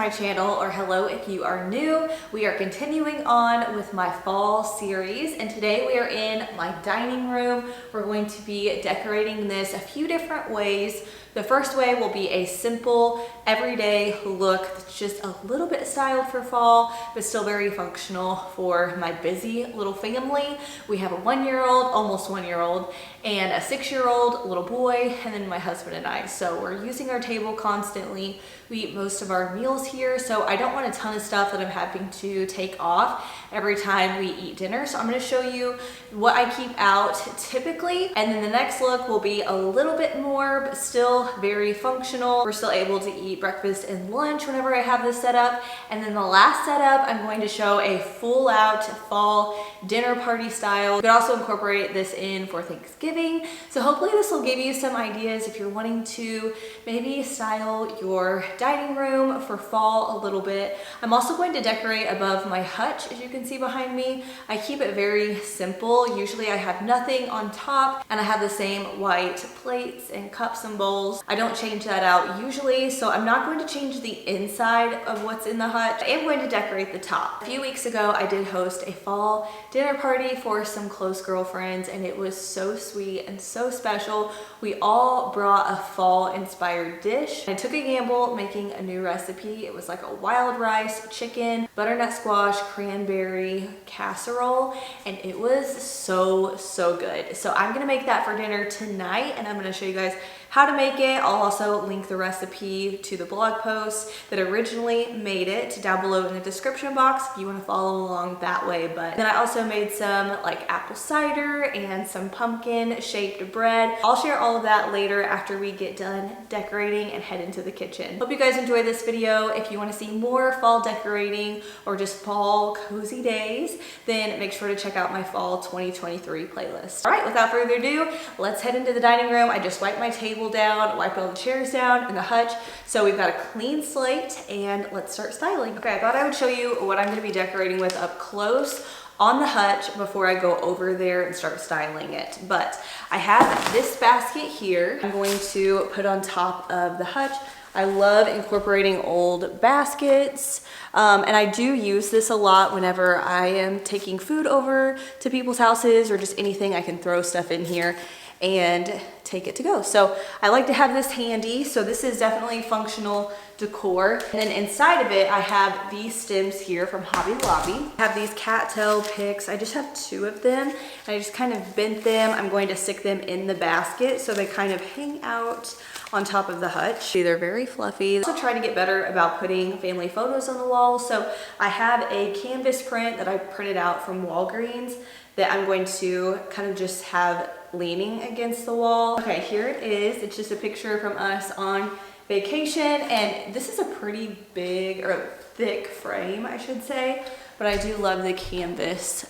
my channel, or hello if you are new. We are continuing on with my fall series, and today we are in my dining room. We're going to be decorating this a few different ways. The first way will be a simple, everyday look that's just a little bit styled for fall, but still very functional for my busy little family. We have a 1-year-old, almost 1-year-old, and a 6-year-old little boy, and then my husband and I. So we're using our table constantly. We eat most of our meals here, so I don't want a ton of stuff that I'm having to take off every time we eat dinner. So I'm gonna show you what I keep out typically, and then the next look will be a little bit more, but still very functional. We're still able to eat breakfast and lunch whenever I have this set up. And then the last setup, I'm going to show a full out fall dinner party style. You could also incorporate this in for Thanksgiving. So hopefully this will give you some ideas if you're wanting to maybe style your dining room for fall a little bit. I'm also going to decorate above my hutch, as you can see behind me. I keep it very simple. Usually I have nothing on top, and I have the same white plates and cups and bowls. I don't change that out usually, so I'm not going to change the inside of what's in the hutch. I am going to decorate the top. A few weeks ago, I did host a fall dinner party for some close girlfriends, and it was so sweet and so special. We all brought a fall inspired dish. I took a gamble making a new recipe. It was like a wild rice, chicken, butternut squash, cranberry casserole, and it was so good. So I'm gonna make that for dinner tonight, and I'm gonna show you guys how to make it. I'll also link the recipe to the blog post that originally made it down below in the description box if you want to follow along that way. But then I also made some like apple cider and some pumpkin shaped bread. I'll share all of that later after we get done decorating and head into the kitchen. Hope you guys enjoy this video. If you want to see more fall decorating or just fall cozy days, then make sure to check out my fall 2023 playlist. All right, without further ado, let's head into the dining room. I just wiped my table down, wiped all the chairs down in the hutch, so we've got a clean slate, and let's start styling. Okay, I thought I would show you what I'm going to be decorating with up close on the hutch before I go over there and start styling it. But I have this basket here I'm going to put on top of the hutch. I love incorporating old baskets, and I do use this a lot whenever I am taking food over to people's houses or just anything. I can throw stuff in here and take it to go. So I like to have this handy. So this is definitely functional decor. And then inside of it, I have these stems here from Hobby Lobby. I have these cattail picks. I just have 2 of them. I just kind of bent them. I'm going to stick them in the basket so they kind of hang out on top of the hutch. See, they're very fluffy. I also try to get better about putting family photos on the wall. So I have a canvas print that I printed out from Walgreens that I'm going to kind of just have leaning against the wall. Okay, here it is. It's just a picture from us on vacation, and this is a pretty big or thick frame, I should say, but I do love the canvas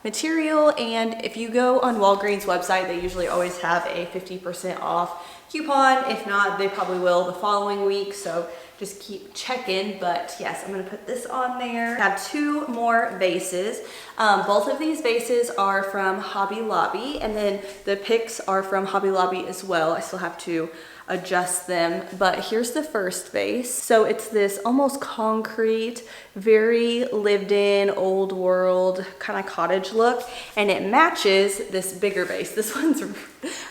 material. And if you go on Walgreens website, they usually always have a 50% off coupon. If not, they probably will the following week, so just keep checking. But yes, I'm gonna put this on there. I have 2 more vases. Both of these vases are from Hobby Lobby, and then the picks are from Hobby Lobby as well. I still have to adjust them, but here's the first vase. So it's this almost concrete, very lived in, old world kind of cottage look, and it matches this bigger vase. This one's,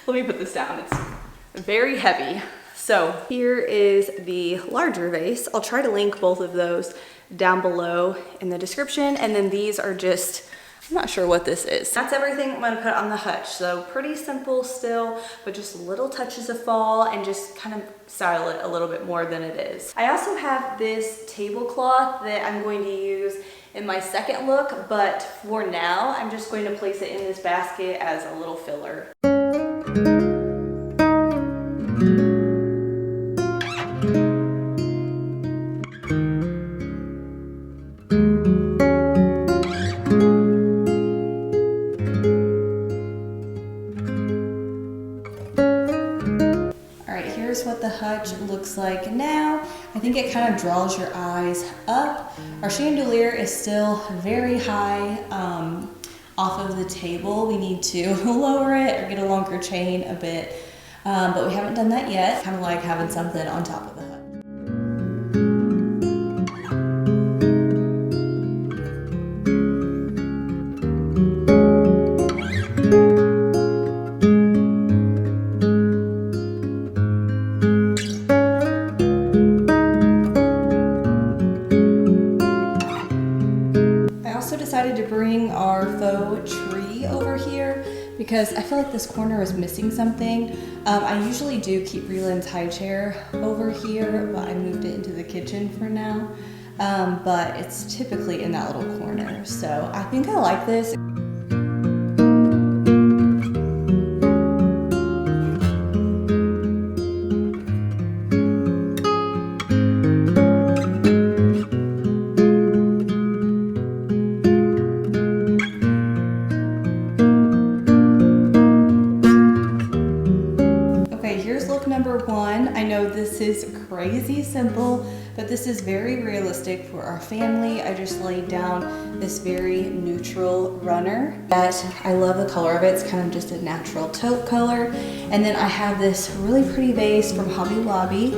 let me put this down, it's very heavy. So here is the larger vase. I'll try to link both of those down below in the description. And then these are just, I'm not sure what this is. That's everything I'm gonna put on the hutch. So pretty simple still, but just little touches of fall and just kind of style it a little bit more than it is. I also have this tablecloth that I'm going to use in my second look, but for now, I'm just going to place it in this basket as a little filler. What the hutch looks like now. I think it kind of draws your eyes up. Our chandelier is still very high off of the table. We need to lower it or get a longer chain a bit, but we haven't done that yet. Kind of like having something on top of the hutch. because I feel like this corner is missing something. I usually do keep Breland's high chair over here, but I moved it into the kitchen for now. But it's typically in that little corner. So I think I like this. Number one, I know this is crazy simple, but this is very realistic for our family. I just laid down this very neutral runner that I love the color of it. It's kind of just a natural taupe color. And then I have this really pretty vase from Hobby Lobby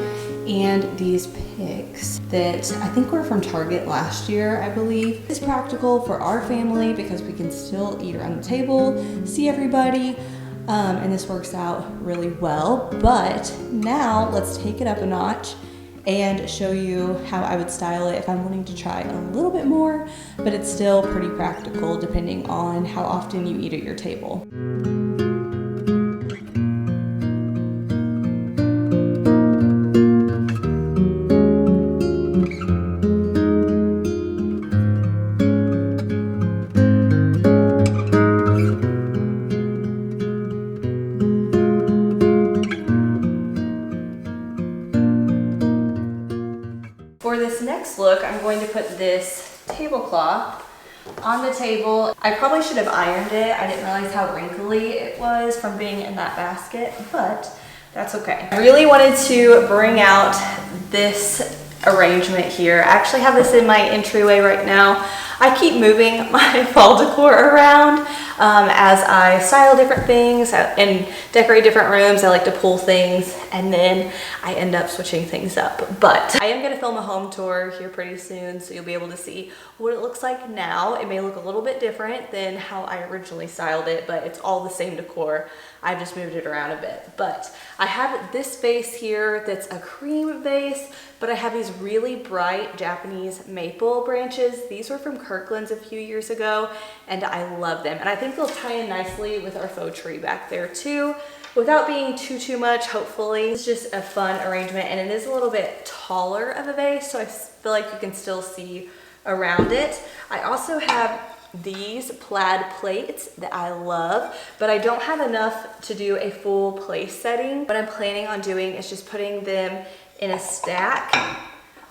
and these picks that I think were from Target last year, I believe. It's practical for our family because we can still eat around the table, see everybody. And this works out really well, but now let's take it up a notch and show you how I would style it if I'm wanting to try a little bit more, but it's still pretty practical depending on how often you eat at your table. For this next look, I'm going to put this tablecloth on the table. I probably should have ironed it. I didn't realize how wrinkly it was from being in that basket, but that's okay. I really wanted to bring out this arrangement here. I actually have this in my entryway right now. I keep moving my fall decor around as I style different things and decorate different rooms. I like to pull things and then I end up switching things up. But I am going to film a home tour here pretty soon, so you'll be able to see what it looks like now. It may look a little bit different than how I originally styled it, but it's all the same decor. I've just moved it around a bit. But I have this vase here that's a cream vase, but I have these really bright Japanese maple branches. These were from Kirkland's a few years ago, and I love them. And I think they'll tie in nicely with our faux tree back there too, without being too much, hopefully. It's just a fun arrangement, and it is a little bit taller of a vase, so I feel like you can still see around it. I also have these plaid plates that I love, but I don't have enough to do a full place setting. What I'm planning on doing is just putting them in a stack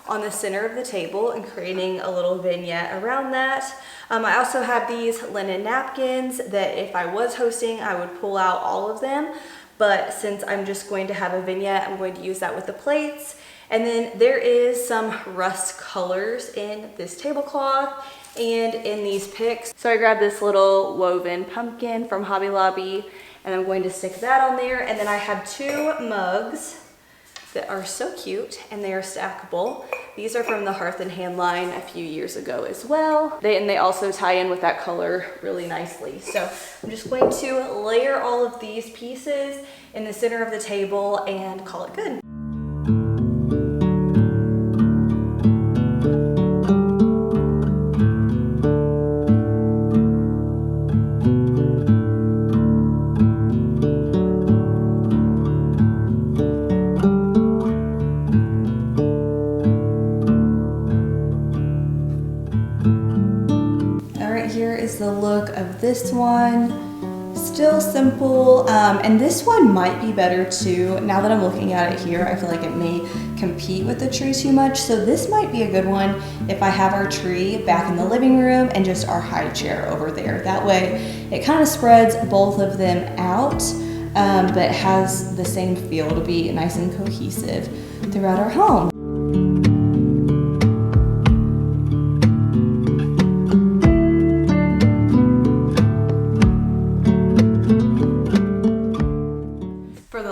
on the center of the table and creating a little vignette around that. I also have these linen napkins that if I was hosting, I would pull out all of them. But since I'm just going to have a vignette, I'm going to use that with the plates. And then there is some rust colors in this tablecloth and in these picks. So I grabbed this little woven pumpkin from Hobby Lobby and I'm going to stick that on there. And then I have two mugs that are so cute and they are stackable. These are from the Hearth and Hand line a few years ago as well. They also tie in with that color really nicely. So I'm just going to layer all of these pieces in the center of the table and call it good. Here is the look of this one. Still simple, and this one might be better too. Now that I'm looking at it here, I feel like it may compete with the tree too much, so this might be a good one if I have our tree back in the living room and just our high chair over there. That way it kind of spreads both of them out, but has the same feel to be nice and cohesive throughout our home.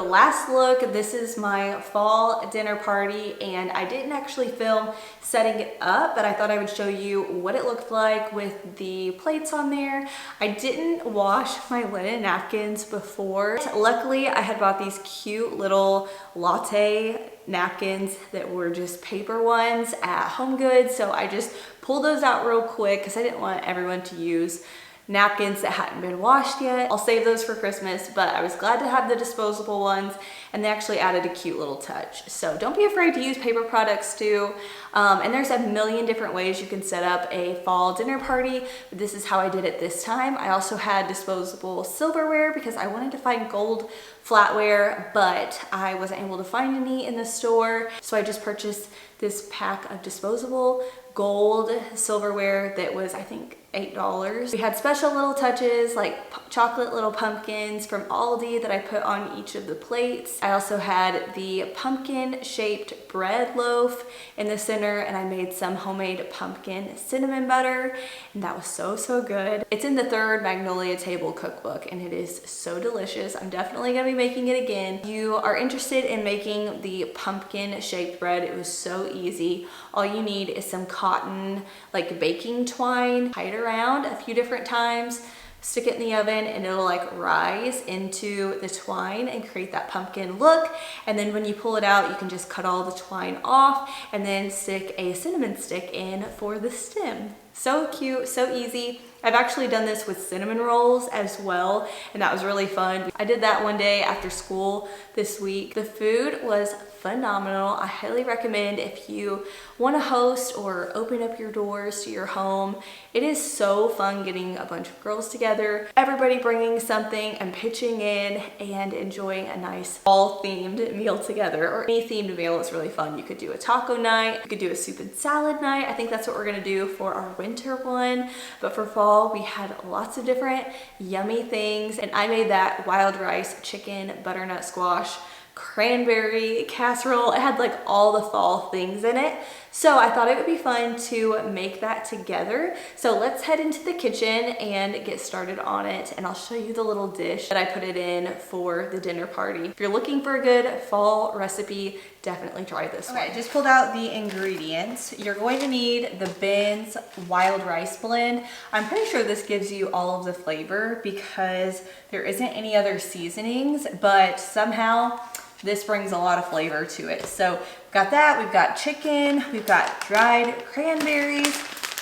Last look, this is my fall dinner party and I didn't actually film setting it up, but I thought I would show you what it looked like with the plates on there. I didn't wash my linen napkins before. Luckily, I had bought these cute little latte napkins that were just paper ones at HomeGoods, so I just pulled those out real quick because I didn't want everyone to use napkins that hadn't been washed yet. I'll save those for Christmas, but I was glad to have the disposable ones, and they actually added a cute little touch. So don't be afraid to use paper products too. And there's a million different ways you can set up a fall dinner party. This is how I did it this time. I also had disposable silverware because I wanted to find gold flatware, but I wasn't able to find any in the store. So I just purchased this pack of disposable gold silverware that was, I think, $8. We had special little touches like chocolate little pumpkins from Aldi that I put on each of the plates. I also had the pumpkin shaped bread loaf in the center, and I made some homemade pumpkin cinnamon butter, and that was so good. It's in the 3rd Magnolia Table cookbook, and it is so delicious. I'm definitely gonna be making it again. If you are interested in making the pumpkin shaped bread, it was so easy. All you need is some cotton like baking twine, tie it around a few different times, stick it in the oven, and it'll like rise into the twine and create that pumpkin look. And then when you pull it out, you can just cut all the twine off and then stick a cinnamon stick in for the stem. So cute, so easy. I've actually done this with cinnamon rolls as well, and that was really fun. I did that one day after school this week. The food was phenomenal. I highly recommend if you want to host or open up your doors to your home. It is so fun getting a bunch of girls together, everybody bringing something and pitching in and enjoying a nice fall themed meal together, or any themed meal is really fun. You could do a taco night, you could do a soup and salad night. I think that's what we're gonna do for our winter one, but for fall we had lots of different yummy things, and I made that wild rice chicken butternut squash cranberry casserole. It had like all the fall things in it. So I thought it would be fun to make that together. So let's head into the kitchen and get started on it. And I'll show you the little dish that I put it in for the dinner party. If you're looking for a good fall recipe, definitely try this one. Okay, I just pulled out the ingredients. You're going to need the Ben's wild rice blend. I'm pretty sure this gives you all of the flavor because there isn't any other seasonings, but somehow this brings a lot of flavor to it. So we've got that, we've got chicken, we've got dried cranberries,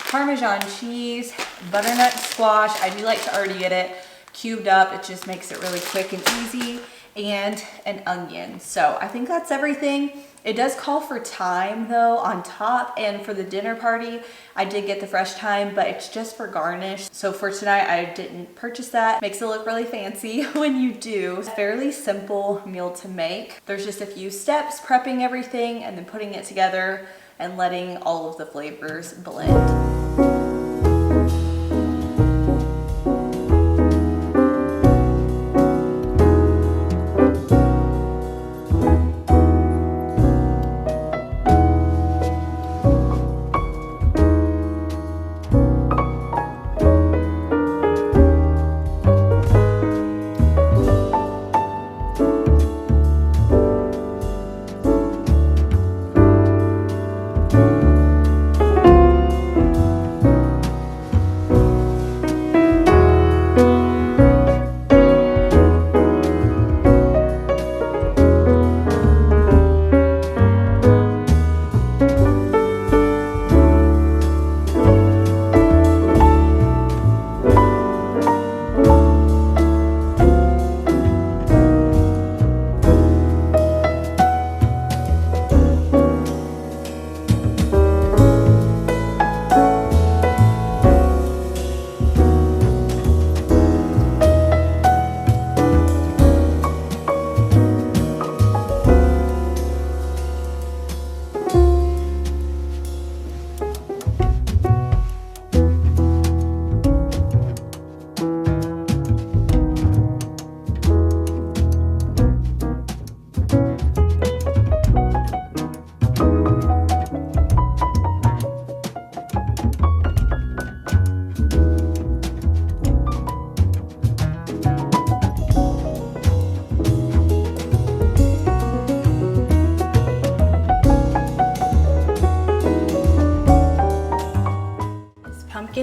Parmesan cheese, butternut squash. I do like to already get it cubed up. It just makes it really quick and easy, and an onion. So I think that's everything. It does call for thyme though on top, and for the dinner party I did get the fresh thyme, but it's just for garnish. So for tonight I didn't purchase that. Makes it look really fancy when you do. It's a fairly simple meal to make. There's just a few steps, prepping everything and then putting it together and letting all of the flavors blend.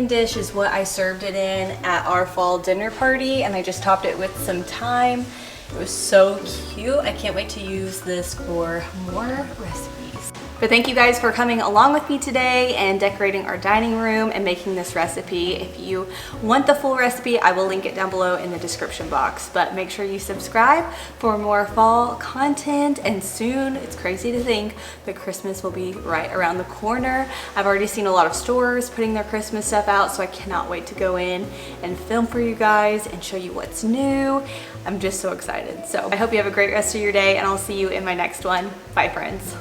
Dish is what I served it in at our fall dinner party, and I just topped it with some thyme It was so cute. I can't wait to use this for more recipes. But thank you guys for coming along with me today and decorating our dining room and making this recipe. If you want the full recipe, I will link it down below in the description box. But make sure you subscribe for more fall content, and soon, it's crazy to think, but Christmas will be right around the corner. I've already seen a lot of stores putting their Christmas stuff out, so I cannot wait to go in and film for you guys and show you what's new. I'm just so excited. So I hope you have a great rest of your day, and I'll see you in my next one. Bye, friends.